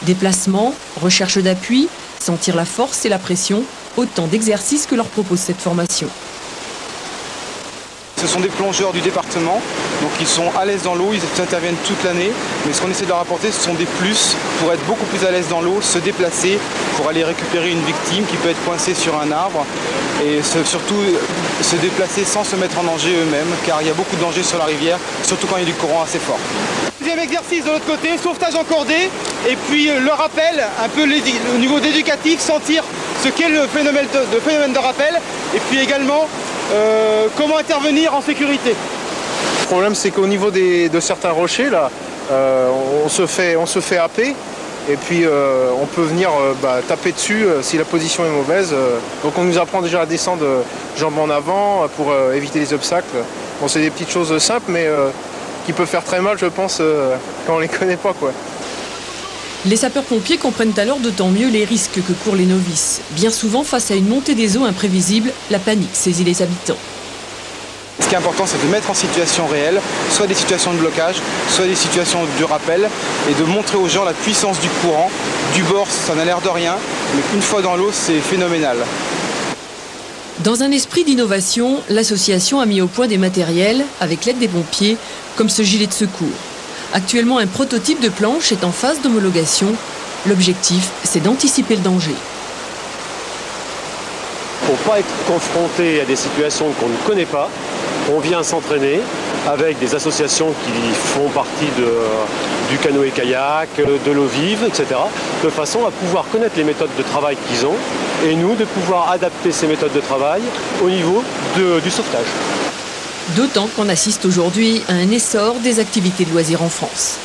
Déplacement, recherche d'appui, sentir la force et la pression, autant d'exercices que leur propose cette formation. Ce sont des plongeurs du département, donc ils sont à l'aise dans l'eau, ils interviennent toute l'année, mais ce qu'on essaie de leur apporter, ce sont des plus pour être beaucoup plus à l'aise dans l'eau, se déplacer pour aller récupérer une victime qui peut être coincée sur un arbre et surtout se déplacer sans se mettre en danger eux-mêmes, car il y a beaucoup de danger sur la rivière, surtout quand il y a du courant assez fort. Deuxième exercice de l'autre côté, sauvetage en cordée, et puis le rappel, un peu au niveau éducatif, sentir ce qu'est le phénomène de rappel, et puis également comment intervenir en sécurité. Le problème, c'est qu'au niveau de certains rochers, là, on se fait happer et puis on peut venir taper dessus si la position est mauvaise. Donc on nous apprend déjà à descendre jambes en avant pour éviter les obstacles. Bon, c'est des petites choses simples, mais qui peuvent faire très mal, je pense, quand on les connaît pas, quoi. Les sapeurs-pompiers comprennent alors d'autant mieux les risques que courent les novices. Bien souvent, face à une montée des eaux imprévisible, la panique saisit les habitants. Ce qui est important, c'est de mettre en situation réelle, soit des situations de blocage, soit des situations de rappel, et de montrer aux gens la puissance du courant. Du bord, ça n'a l'air de rien, mais une fois dans l'eau, c'est phénoménal. Dans un esprit d'innovation, l'association a mis au point des matériels, avec l'aide des pompiers, comme ce gilet de secours. Actuellement, un prototype de planche est en phase d'homologation. L'objectif, c'est d'anticiper le danger. Pour ne pas être confronté à des situations qu'on ne connaît pas, on vient s'entraîner avec des associations qui font partie du canoë-kayak, de l'eau vive, etc., de façon à pouvoir connaître les méthodes de travail qu'ils ont et nous de pouvoir adapter ces méthodes de travail au niveau du sauvetage. D'autant qu'on assiste aujourd'hui à un essor des activités de loisirs en France.